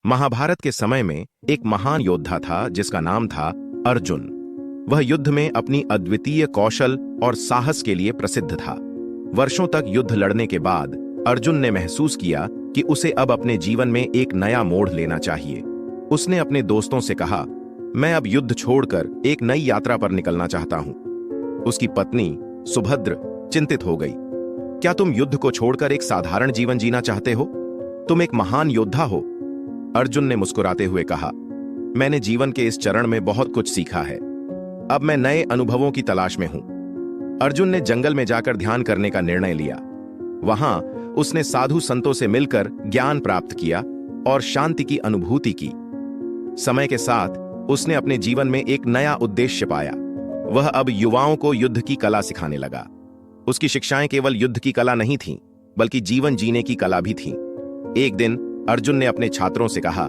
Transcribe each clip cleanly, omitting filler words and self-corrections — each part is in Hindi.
महाभारत के समय में एक महान योद्धा था जिसका नाम था अर्जुन। वह युद्ध में अपनी अद्वितीय कौशल और साहस के लिए प्रसिद्ध था। वर्षों तक युद्ध लड़ने के बाद अर्जुन ने महसूस किया कि उसे अब अपने जीवन में एक नया मोड़ लेना चाहिए। उसने अपने दोस्तों से कहा, मैं अब युद्ध छोड़कर एक नई यात्रा पर निकलना चाहता हूं। उसकी पत्नी सुभद्र चिंतित हो गई। क्या तुम युद्ध को छोड़कर एक साधारण जीवन जीना चाहते हो? तुम एक महान योद्धा हो। अर्जुन ने मुस्कुराते हुए कहा, मैंने जीवन के इस चरण में बहुत कुछ सीखा है। अब मैं नए अनुभवों की तलाश में हूं। अर्जुन ने जंगल में जाकर ध्यान करने का निर्णय लिया। वहां उसने साधु संतों से मिलकर ज्ञान प्राप्त किया और शांति की अनुभूति की। समय के साथ उसने अपने जीवन में एक नया उद्देश्य पाया। वह अब युवाओं को युद्ध की कला सिखाने लगा। उसकी शिक्षाएं केवल युद्ध की कला नहीं थीं, बल्कि जीवन जीने की कला भी थीं। एक दिन अर्जुन ने अपने छात्रों से कहा,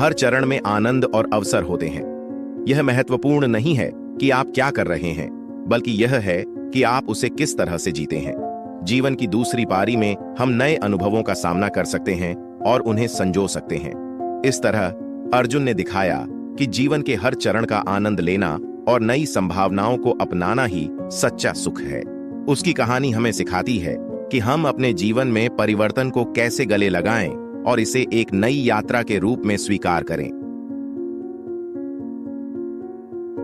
हर चरण में आनंद और अवसर होते हैं। यह महत्वपूर्ण नहीं है कि आप क्या कर रहे हैं, बल्कि यह है कि आप उसे किस तरह से जीते हैं। जीवन की दूसरी पारी में हम नए अनुभवों का सामना कर सकते हैं और उन्हें संजो सकते हैं। इस तरह अर्जुन ने दिखाया कि जीवन के हर चरण का आनंद लेना और नई संभावनाओं को अपनाना ही सच्चा सुख है। उसकी कहानी हमें सिखाती है कि हम अपने जीवन में परिवर्तन को कैसे गले लगाएं और इसे एक नई यात्रा के रूप में स्वीकार करें।